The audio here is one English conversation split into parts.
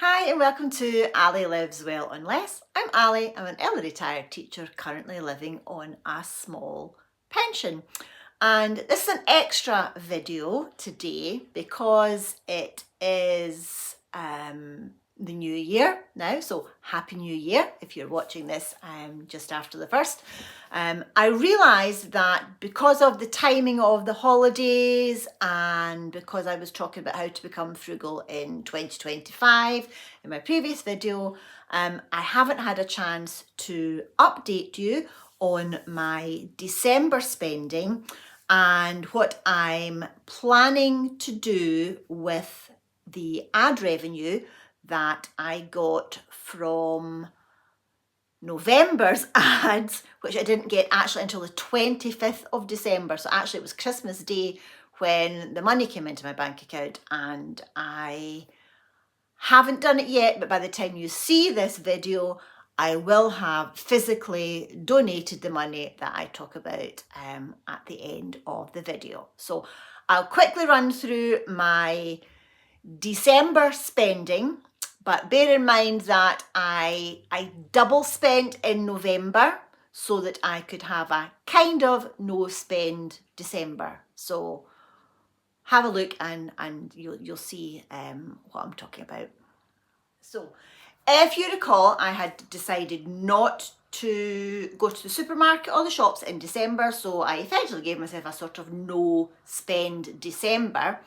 Hi and welcome to Ali Lives Well on Less. I'm Ali, I'm an early retired teacher currently living on a small pension. And this is an extra video today because it is the new year now, so happy new year if you're watching this just after the first. I realised that because of the timing of the holidays and because I was talking about how to become frugal in 2025 in my previous video, I haven't had a chance to update you on my December spending and what I'm planning to do with the ad revenue that I got from November's ads, which I didn't get actually until the 25th of December. So actually it was Christmas Day when the money came into my bank account, and I haven't done it yet, but by the time you see this video, I will have physically donated the money that I talk about at the end of the video. So I'll quickly run through my December spending, but bear in mind that I double spent in November so that I could have a kind of no spend December. So have a look and you'll see what I'm talking about. So if you recall, I had decided not to go to the supermarket or the shops in December, so I effectively gave myself a sort of no spend December,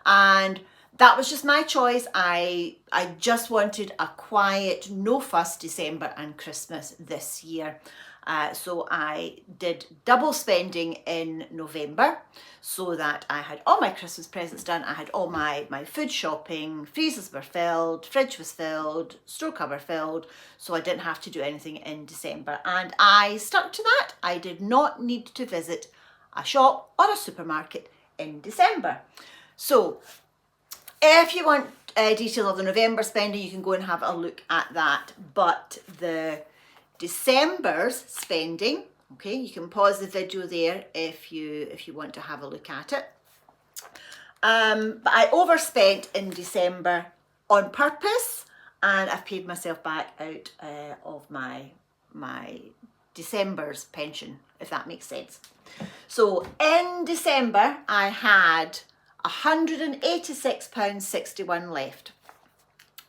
and that was just my choice. I just wanted a quiet, no fuss December and Christmas this year. So I did double spending in November so that I had all my Christmas presents done. I had all my food shopping, freezers were filled, fridge was filled, store cupboard filled, so I didn't have to do anything in December. And I stuck to that. I did not need to visit a shop or a supermarket in December. So if you want details of the November spending, you can go and have a look at that. But the December's spending, okay, you can pause the video there if you want to have a look at it. But I overspent in December on purpose, and I've paid myself back out of my December's pension, if that makes sense. So in December, I had £186.61 left.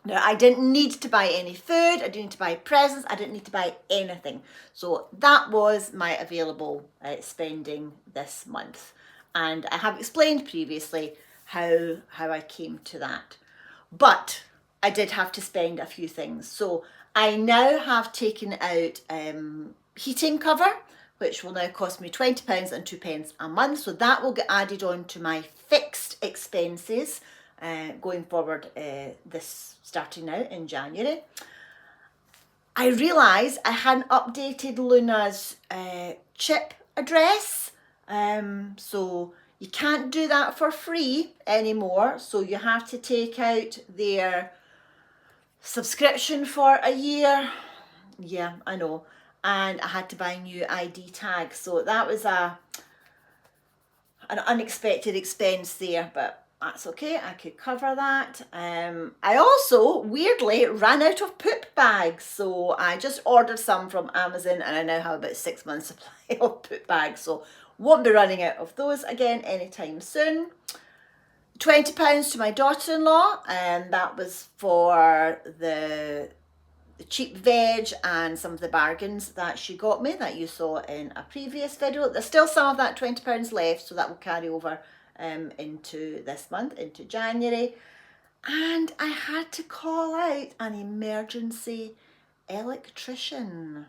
Now, I didn't need to buy any food, I didn't need to buy presents, I didn't need to buy anything. So that was my available spending this month. And I have explained previously how I came to that. But I did have to spend a few things. So I now have taken out heating cover, which will now cost me £20 and 2p a month. So that will get added on to my fixed expenses going forward, this starting now in January. I realised I hadn't updated Luna's chip address, so you can't do that for free anymore, so you have to take out their subscription for a year. Yeah, I know. And I had to buy new ID tags, so that was an unexpected expense there, but that's okay, I could cover that. I also weirdly ran out of poop bags, so I just ordered some from Amazon and I now have about 6 months supply of poop bags, so won't be running out of those again anytime soon. £20 to my daughter-in-law, and that was for the cheap veg and some of the bargains that she got me that you saw in a previous video. There's still some of that £20 left, so that will carry over into this month, into January. And I had to call out an emergency electrician.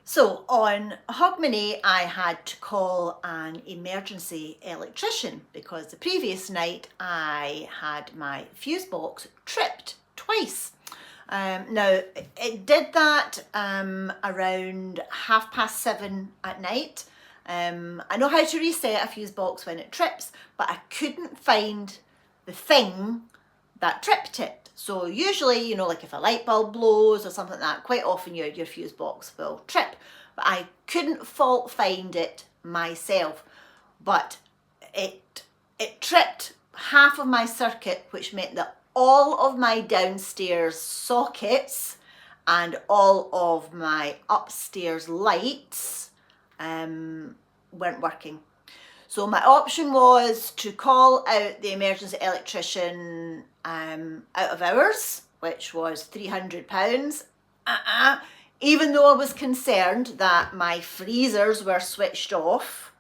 So on Hogmanay, I had to call an emergency electrician because the previous night I had my fuse box tripped twice. Now, it did that around 7:30 at night. I know how to reset a fuse box when it trips, but I couldn't find the thing that tripped it. So usually, you know, like if a light bulb blows or something like that, quite often your fuse box will trip. But I couldn't fault find it myself. But it tripped half of my circuit, which meant that all of my downstairs sockets and all of my upstairs lights weren't working. So my option was to call out the emergency electrician out of hours, which was £300. Even though I was concerned that my freezers were switched off,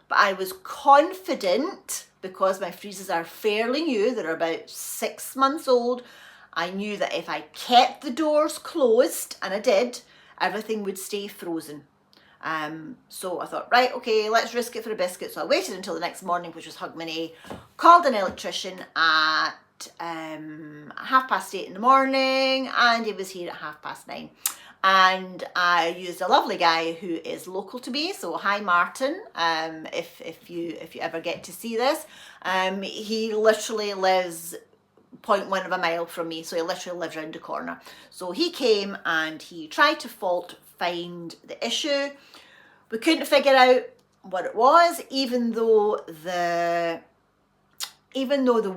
but I was confident, because my freezers are fairly new, they're about 6 months old, I knew that if I kept the doors closed, and I did, everything would stay frozen. So I thought, right, okay, let's risk it for a biscuit. So I waited until the next morning, which was Hogmanay, called an electrician at 8:30 in the morning, and he was here at 9:30. And I used a lovely guy who is local to me. So hi Martin, if you ever get to see this, he literally lives 0.1 of a mile from me, so he literally lives around the corner. So he came and he tried to fault find the issue. We couldn't figure out what it was, even though the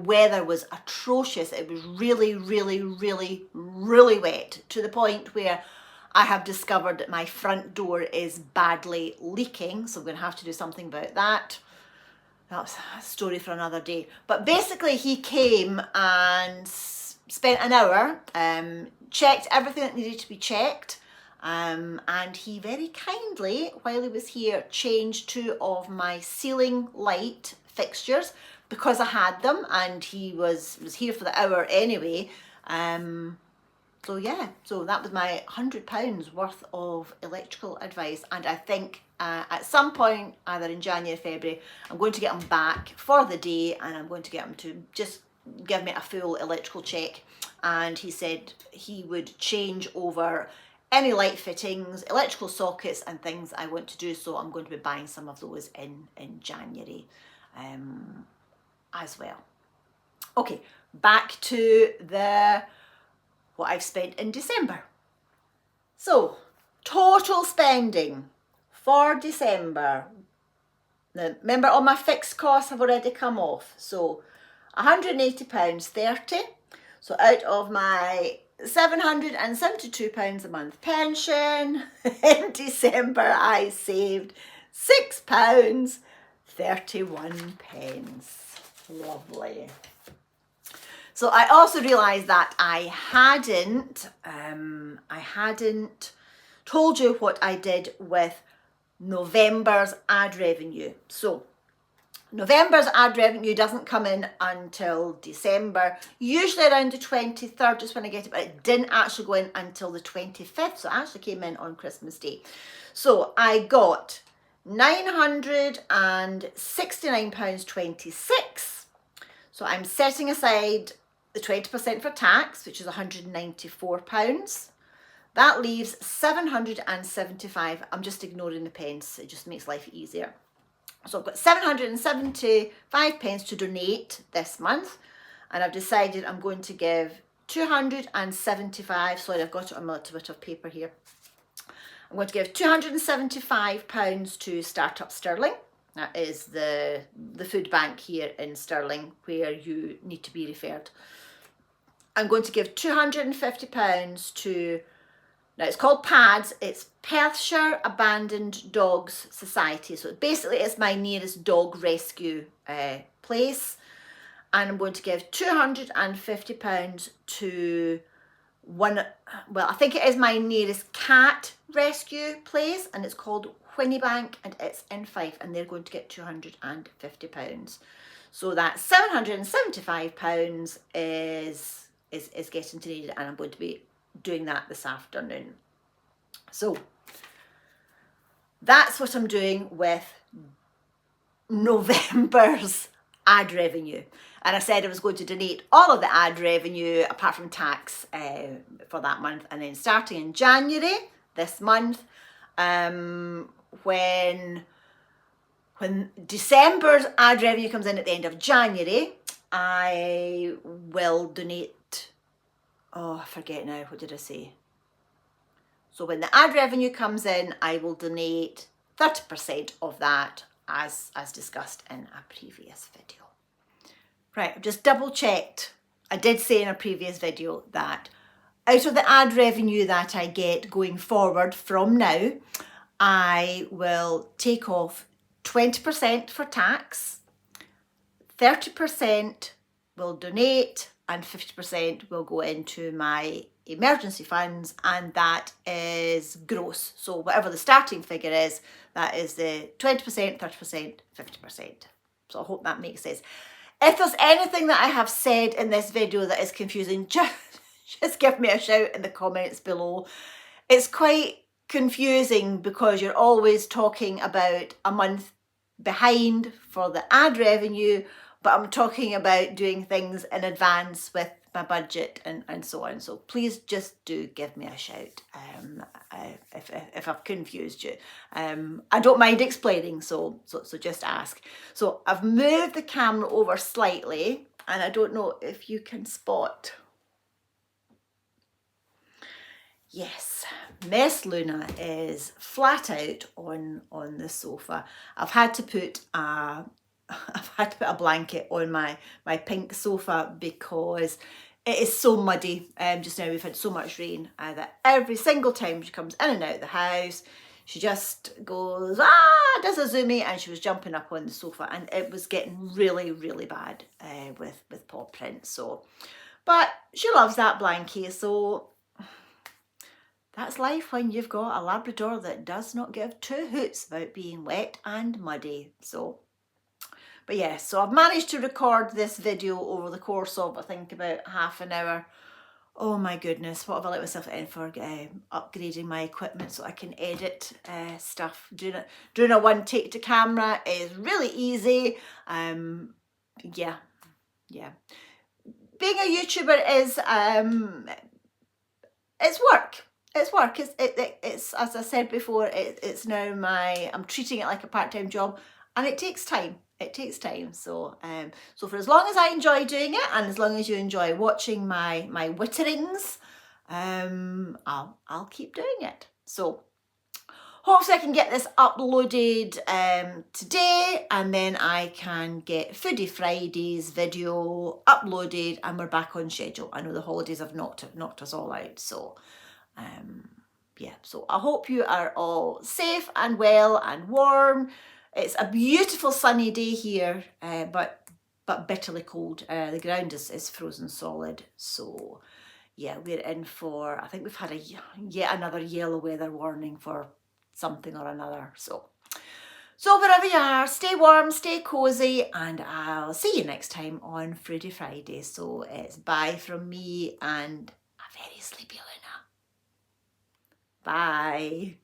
weather was atrocious. It was really, really, really, really wet, to the point where I have discovered that my front door is badly leaking, so I'm going to have to do something about that. That's a story for another day. But basically he came and spent an hour, checked everything that needed to be checked, and he very kindly, while he was here, changed 2 of my ceiling light fixtures because I had them, and he was here for the hour anyway. So yeah, so that was my £100 worth of electrical advice, and I think at some point, either in January or February, I'm going to get him back for the day, and I'm going to get him to just give me a full electrical check. And he said he would change over any light fittings, electrical sockets and things I want to do, so I'm going to be buying some of those in January as well. Okay, back to what I've spent in December. So, total spending for December. Now, remember, all my fixed costs have already come off. So, £180.30. So, out of my £772 a month pension, in December I saved £6.31. Lovely. So I also realised that I hadn't told you what I did with November's ad revenue. So November's ad revenue doesn't come in until December, usually around the 23rd is when I get it, but it didn't actually go in until the 25th, so it actually came in on Christmas Day. So I got £969.26. So I'm setting aside the 20% for tax, which is £194. That leaves £775. I'm just ignoring the pence, it just makes life easier. So I've got £775 to donate this month, and I've decided I'm going to give £275, sorry, I've got it on a little bit of paper here. I'm going to give £275 to Startup Stirling. That is the food bank here in Stirling where you need to be referred. I'm going to give £250 to, now it's called PADS, it's Perthshire Abandoned Dogs Society. So basically it's my nearest dog rescue place. And I'm going to give £250 to one, well, I think it is my nearest cat rescue place, and it's called Whinnybank, and it's in Fife, and they're going to get £250. So that £775 is getting donated, and I'm going to be doing that this afternoon. So that's what I'm doing with November's ad revenue. And I said I was going to donate all of the ad revenue apart from tax for that month, and then starting in January this month, when December's ad revenue comes in at the end of January, I will donate, oh, I forget now, what did I say? So when the ad revenue comes in, I will donate 30% of that as discussed in a previous video. Right, I've just double checked I did say in a previous video that out of the ad revenue that I get going forward from now, I will take off 20% for tax, 30% will donate, and 50% will go into my emergency funds, and that is gross. So whatever the starting figure is, that is the 20%, 30%, 50%. So I hope that makes sense. If there's anything that I have said in this video that is confusing, just give me a shout in the comments below. It's quite confusing because you're always talking about a month behind for the ad revenue, but I'm talking about doing things in advance with my budget and so on. So please just do give me a shout if I've confused you. I don't mind explaining, so just ask. So I've moved the camera over slightly, and I don't know if you can spot. Yes, Mess Luna is flat out on the sofa. I've had to put a blanket on my pink sofa because it is so muddy. Just now we've had so much rain that every single time she comes in and out of the house, she just goes, does a zoomy, and she was jumping up on the sofa, and it was getting really, really bad with paw print. So, but she loves that blankie, so that's life when you've got a Labrador that does not give two hoots about being wet and muddy. So, but yeah, so I've managed to record this video over the course of, I think, about half an hour. Oh my goodness, what have I let myself in for? Upgrading my equipment so I can edit stuff. Doing a one take to camera is really easy. Yeah. Being a YouTuber is, it's work. It's work. It's as I said before, it's now I'm treating it like a part-time job, and it takes time. It takes time. So so for as long as I enjoy doing it, and as long as you enjoy watching my witterings, I'll keep doing it. So hopefully I can get this uploaded today, and then I can get Foodie Friday's video uploaded, and we're back on schedule. I know the holidays have knocked us all out, so yeah, so I hope you are all safe and well and warm. It's a beautiful sunny day here, but bitterly cold. The ground is frozen solid. So yeah, we're in for, I think we've had yet another yellow weather warning for something or another. So wherever you are, stay warm, stay cozy, and I'll see you next time on Foodie Friday. So it's bye from me and a very sleepy Luna. Bye.